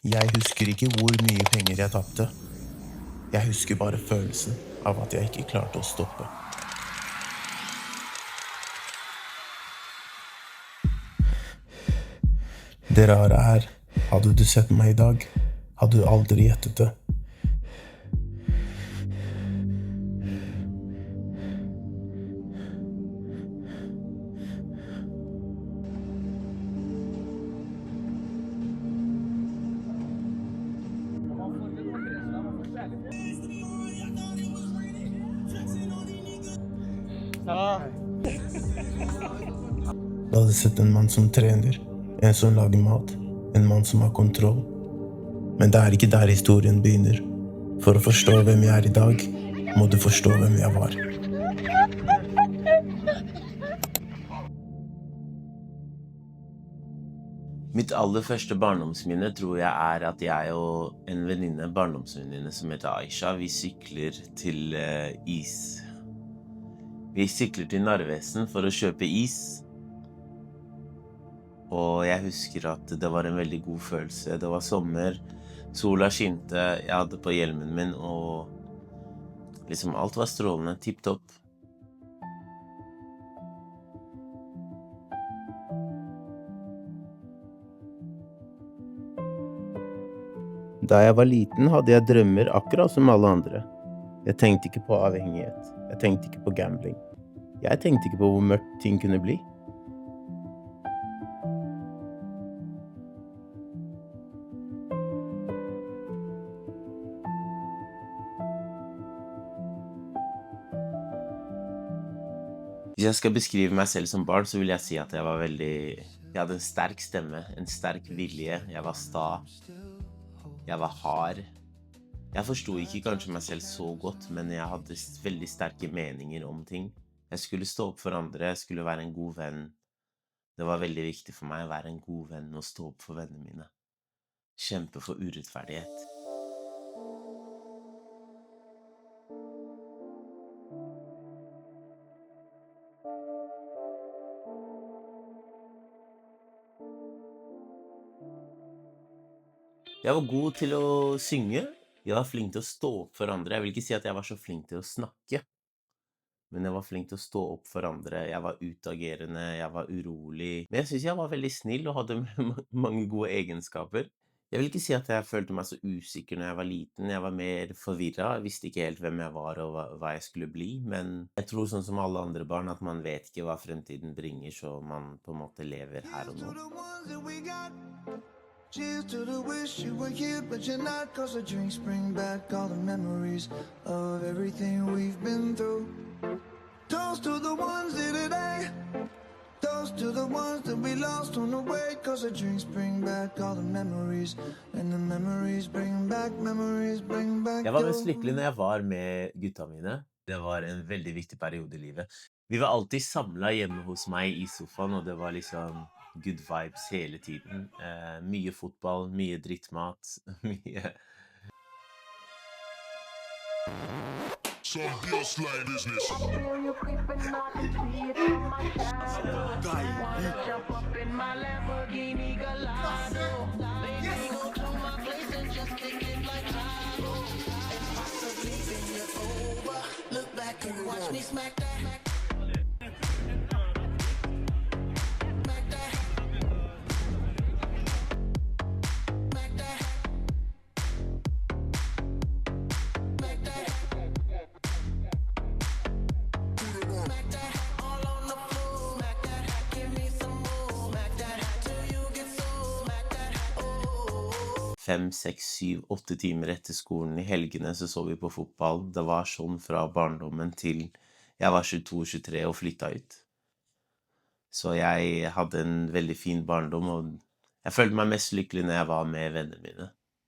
Jeg husker ikke hvor mye penger jeg tapte. Jeg husker bare følelsen av at jeg ikke klarte å stoppe. Det rare er, hadde du sett meg i dag, hadde du aldri gjettet det. Du hadde sett en mann som trener, en som lager mat, en mann som har kontroll. Men det er ikke der historien begynner. For å forstå hvem jeg er i dag, må du forstå hvem jeg var. Mitt aller første barndomsminne tror jeg er at jeg og en venninne, barndomsvenninne som heter Aisha, vi sykler til is. Vi sykler til Narvesen for å kjøpe is. Og jeg husker at det var en veldig god følelse. Det var sommer, sola skinte, jeg hadde på hjelmen min, og liksom alt var strålende, tipp topp. Da jeg var liten, hadde jeg drømmer akkurat som alle andre. Jeg tenkte ikke på avhengighet. Jeg tenkte ikke på gambling. Jeg tenkte ikke på hvor mørkt ting kunne bli. Hvis jeg skal beskrive meg selv som barn, så vil jeg si at jeg hadde en sterk stemme, en sterk vilje. Jeg var sta. Jeg var hard. Jeg forstod ikke kanskje meg selv så godt, men jeg hadde veldig sterke meninger om ting. Jeg skulle stå opp for andre, jeg skulle være en god venn. Det var veldig viktig for meg å være en god venn og stå opp for vennene mine. Kjempe for urettferdighet. Jeg var god til å synge. Jeg var flink til å stå opp for andre. Jeg vil ikke si at jeg var så flink til å snakke, men jeg var flink til å stå opp for andre. Jeg var utagerende, jeg var urolig. Men jeg synes jeg var veldig snill og hadde mange gode egenskaper. Jeg vil ikke si at jeg følte meg så usikker når jeg var liten. Jeg var mer forvirret. Jeg visste ikke helt hvem jeg var og hva jeg skulle bli. Men jeg tror sånn som alle andre barn at man vet ikke hva fremtiden bringer, så man på en måte lever her og nå. Cheers to the wish you were here, but you're not. Cause the drinks bring back all the memories of everything we've been through. Toast to the ones here today. Toast to the ones that we lost on the way. Cause the drinks bring back all the memories. And the memories bring back. Jeg var mest lykkelig når jeg var med gutta mine. Det var en veldig viktig periode i livet. Vi var alltid samlet hjemme hos meg i sofaen, og det var liksom good vibes hele tiden. Mye fotball, mye drittmat, mye... Some bill slide business. Jump up in my Lamborghini Gallardo. Baby, go to my place and just kick it like Taco. And possibly bend you over. Look back and watch me smack that. Fem, 6, 7, 8 timer etter skolen i helgene så vi på fotball. Det var sånn fra barndommen til jeg var 22-23 og flyttet ut. Så jeg hadde en veldig fin barndom, og jeg følte meg mest lykkelig når jeg var med vennene mine.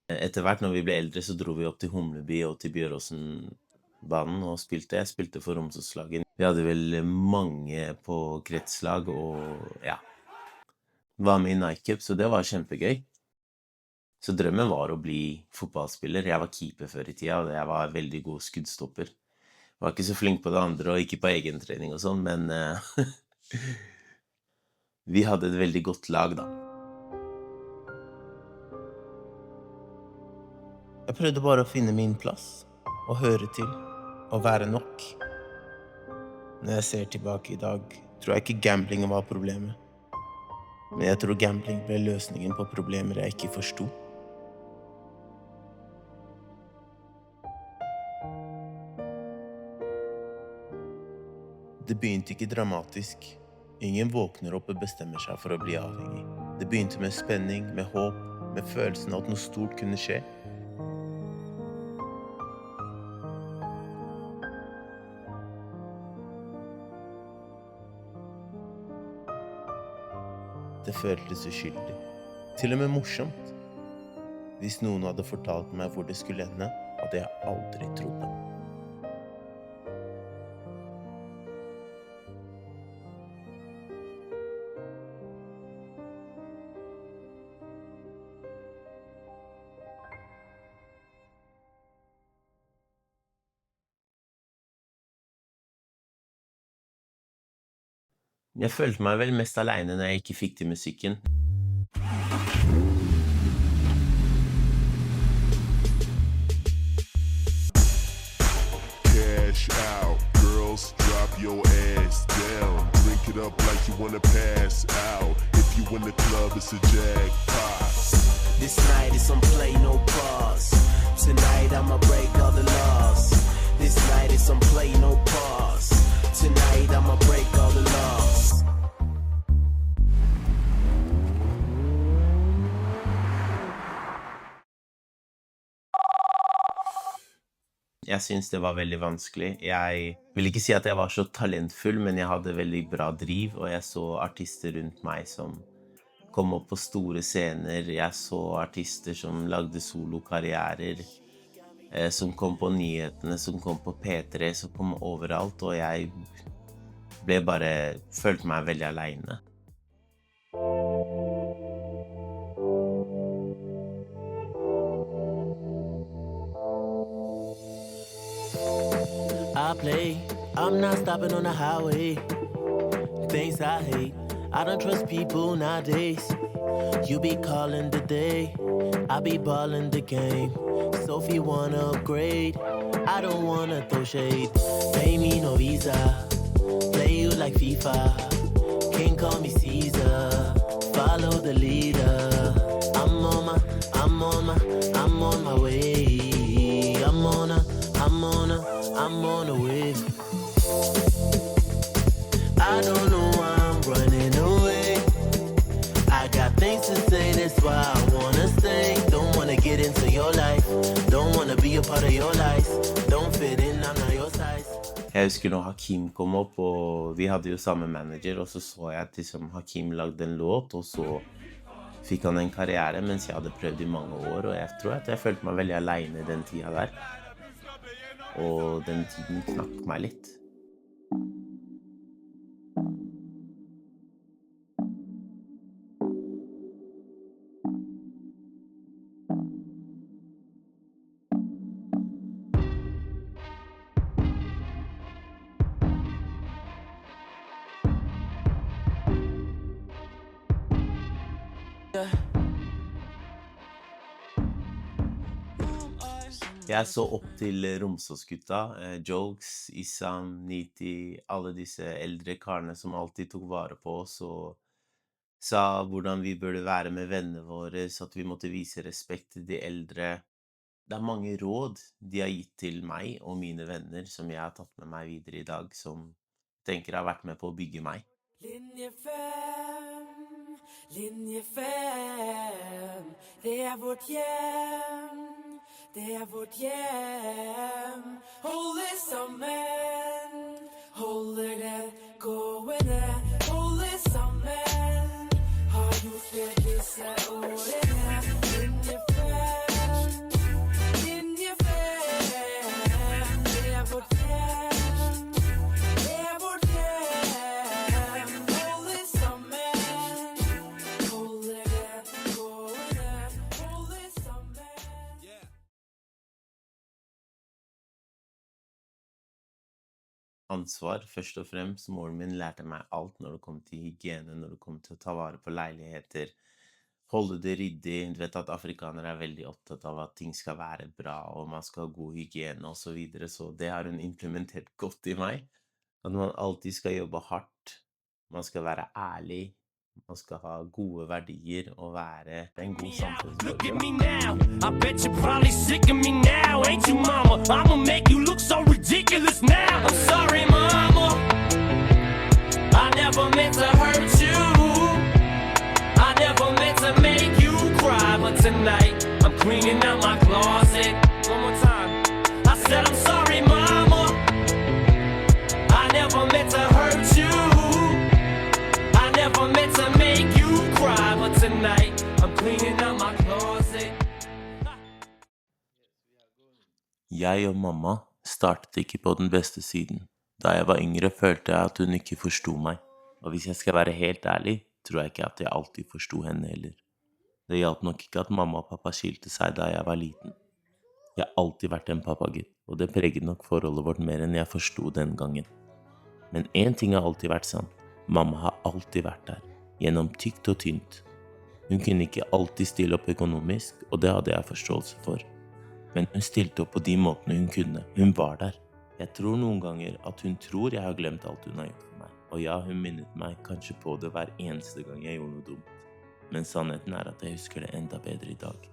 Etter hvert når vi ble eldre så dro vi opp til Humleby og til Bjøråsenbanen og spilte. Jeg spilte for Romsåslagen. Vi hadde vel mange på kretslag og ja, var med i Nightcup, så det var kjempegøy. Så drømmen var å bli fotballspiller. Jeg var keeper før i tida, og jeg var veldig god skuddstopper. Jeg var ikke så flink på det andre, og ikke på egen trening og sånn, men vi hadde et veldig godt lag da. Jeg prøvde bare å finne min plass, og høre til, og være nok. Når jeg ser tilbake i dag, tror jeg ikke gambling var problemet. Men jeg tror gambling ble løsningen på problemer jeg ikke forsto. Det begynte ikke dramatisk. Ingen våkner opp og bestemmer seg for å bli avhengig. Det begynte med spenning, med håp, med følelsen av at noe stort kunne skje. Det føltes uskyldig. Til og med morsomt. Hvis noen hadde fortalt meg hvor det skulle ende, hadde jeg aldri trodd det. Jeg følte meg vel mest alene når jeg ikke fikk til musikken. Cash out, girls, drop your ass down. Drink it up like you wanna pass out. If you in the club, it's a jackpot. This night is some play, no pause. Tonight I'ma break all the laws. This night is some play, no pause. Tonight I'ma break all the laws. Jeg synes det var veldig vanskelig. Jeg vil ikke si at jeg var så talentfull, men jeg hadde veldig bra driv, og jeg så artister rundt meg som kom opp på store scener. Jeg så artister som lagde solokarrierer, som kom på nyhetene, som kom på P3, som kom overalt, og jeg følte meg veldig alene. I play, I'm not stopping on the highway. Things I hate, I don't trust people nowadays. You be calling the day, I be balling the game. Sophie wanna upgrade, I don't wanna throw shade. Pay me no visa, play you like FIFA. King call me Caesar, follow the leader. I'm on my way. I'm on a wave. I don't know why I'm running away. I got things to say, that's why I wanna stay. Don't wanna get into your life. Don't wanna be a part of your life. Don't fit in, I'm not your size. Jeg husker når Hakim kom opp, og vi hadde jo samme manager, og så jeg at liksom Hakim lagde en låt, og så fikk han en karriere, mens jeg hadde prøvd i mange år, og jeg tror at jeg følte meg veldig alene den tida der. Og den tiden knakk meg litt. Jeg så opp til Romsåsgutta, Jokes, Isam, Niti, alle disse eldre karene som alltid tok vare på oss og sa hvordan vi burde være med vennene våre, så at vi måtte vise respekt til de eldre. Det er mange råd de har gitt til meg og mine venner som jeg har tatt med meg videre i dag, som tenker har vært med på å bygge meg. Linje 5, det er vårt hjem. Det er vårt hjem. Holde sammen, holde det gående. Holde sammen, har gjort det disse årene. Linje 5, det er vårt hjem. Det er vårt hjem. Holde sammen, holde det gående. Holde sammen. Ansvar, først og fremst. Moren min lærte meg alt når det kom til hygiene, når det kom til å ta vare på leiligheter, holde det ryddig. Du vet at afrikanere veldig opptatt av at ting skal være bra, og man skal ha god hygiene og så videre, så det har hun implementert godt I meg. At man alltid skal jobbe hardt, man skal være ærlig, man skal ha gode verdier og være en god Look at samfunnsborger. me now. I bet you're probably sick of me now, ain't you, mama? I'ma make you look so ridiculous now. I'm sorry, mama. I never meant to hurt you. I never meant to make you cry, but tonight I'm cleaning out my closet. One more time. I said I'm sorry, mama. I never meant to hurt you. I never meant to make you cry, but tonight I'm cleaning out my closet. Jeg og mamma startet ikke på den beste siden. Da jeg var yngre følte jeg at hun ikke forstod meg, og hvis jeg skal være helt ærlig, tror jeg ikke at jeg alltid forstod henne heller. Det hjalp nok ikke at mamma og pappa skilte seg da jeg var liten. Jeg har alltid vært en pappagutt, og det preget nok forholdet vårt mer enn jeg forstod den gangen. Men en ting har alltid vært sant. Mamma har alltid vært der, gjennom tykt og tynt. Hun kunne ikke alltid stille opp økonomisk, og det hadde jeg forståelse for. Men hun stilte opp på de måtene hun kunne. Hun var der. Jeg tror noen ganger at hun tror jeg har glemt alt hun har gjort for meg. Og ja, hun minnet meg kanskje på det hver eneste gang jeg gjorde noe dumt. Men sannheten er at jeg husker det enda bedre I dag.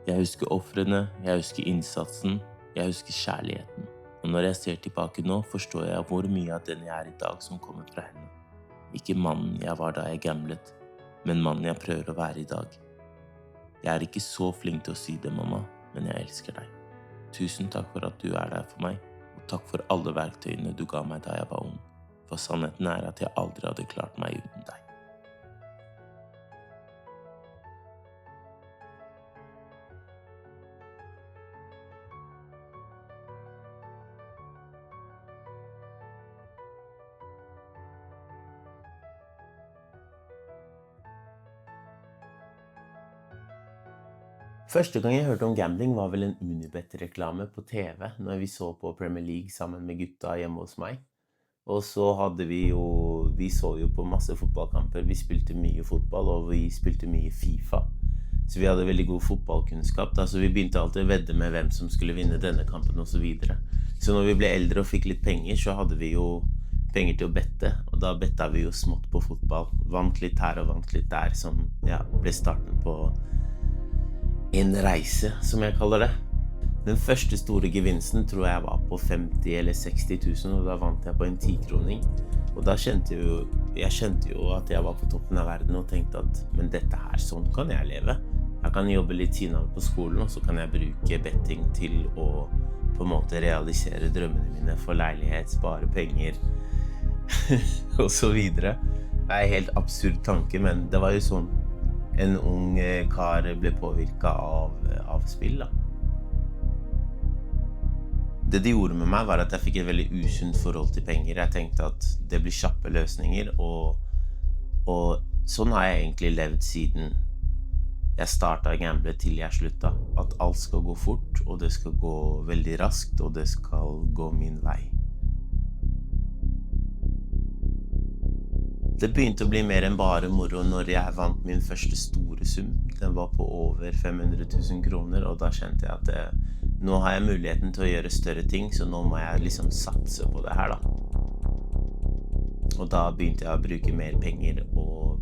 Jeg husker ofrene, jeg husker innsatsen, jeg husker kjærligheten. Og når jeg ser tilbake nå, forstår jeg hvor mye av den jeg I dag som kommer fra henne. Ikke mannen jeg var da jeg gamblet, men mannen jeg prøver å være I dag. Jeg ikke så flink til å si det, mamma, men jeg elsker deg. Tusen takk for at du der for meg, og takk for alle verktøyene du ga meg da jeg var ung. For sannheten er at jeg aldri hadde klart meg uten deg. Første gang jeg hørte om gambling var vel en Unibet-reklame på TV, når vi så på Premier League sammen med gutta hjemme hos meg. Og så hadde vi så jo på masse fotballkamper, vi spilte mye fotball, og vi spilte mye FIFA. Så vi hadde veldig god fotballkunnskap, da, så vi begynte alltid å vedde med hvem som skulle vinne denne kampen og så videre. Så når vi ble eldre og fikk litt penger, så hadde vi jo penger til å bette, og da bettet vi jo smått på fotball. Vant litt her og vant litt der, som ble starten på en reise, som jeg kaller det. Den første store gevinsten tror jeg var på 50 eller 60 000, og da vant jeg på en 10-kroning. Og da kjente jeg jo at jeg var på toppen av verden og tenkte at, men dette her, sånn kan jeg leve. Jeg kan jobbe litt siden av på skolen, og så kan jeg bruke betting til å på en måte realisere drømmene mine for leilighet, spare penger, og så videre. Det en helt absurd tanke, men det var jo sånn en ung kar ble påvirket av spill, da. Det gjorde med meg var at jeg fikk et veldig usunt forhold til penger. Jeg tenkte at det blir kjappe løsninger, og sånn har jeg egentlig levd siden jeg startet å gamble til jeg sluttet. At alt skal gå fort, og det skal gå veldig raskt, og det skal gå min vei. Det begynte å bli mer enn bare moro når jeg vant min første store sum. Den var på over 500 000 kroner, og da kjente jeg at nå har jeg muligheten til å gjøre større ting, så nå må jeg liksom satse på det her, da. Og da begynte jeg å bruke mer penger og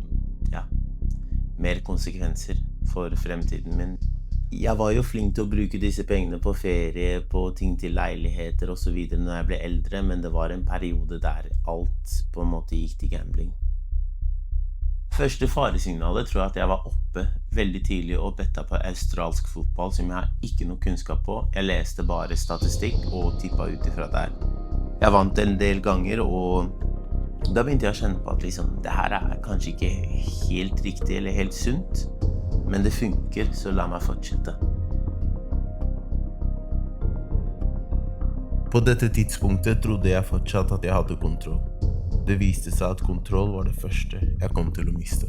mer konsekvenser for fremtiden min. Jeg var jo flink til å bruke disse pengene på ferie, på ting til leiligheter og så videre når jeg ble eldre, men det var en periode der alt på en måte gikk til gambling. Første faresignalet tror jeg at jeg var oppe veldig tidlig og bettet på australsk fotball som jeg har ikke noe kunnskap på. Jeg leste bare statistikk og tippet ut ifra der. Jeg vant en del ganger, og da begynte jeg å kjenne på at liksom, det her kanskje ikke helt riktig eller helt sunt, men det funker, så la meg fortsette. På dette tidspunktet trodde jeg fortsatt at jeg hadde kontroll. Det viste seg at kontroll var det første jeg kom til å miste.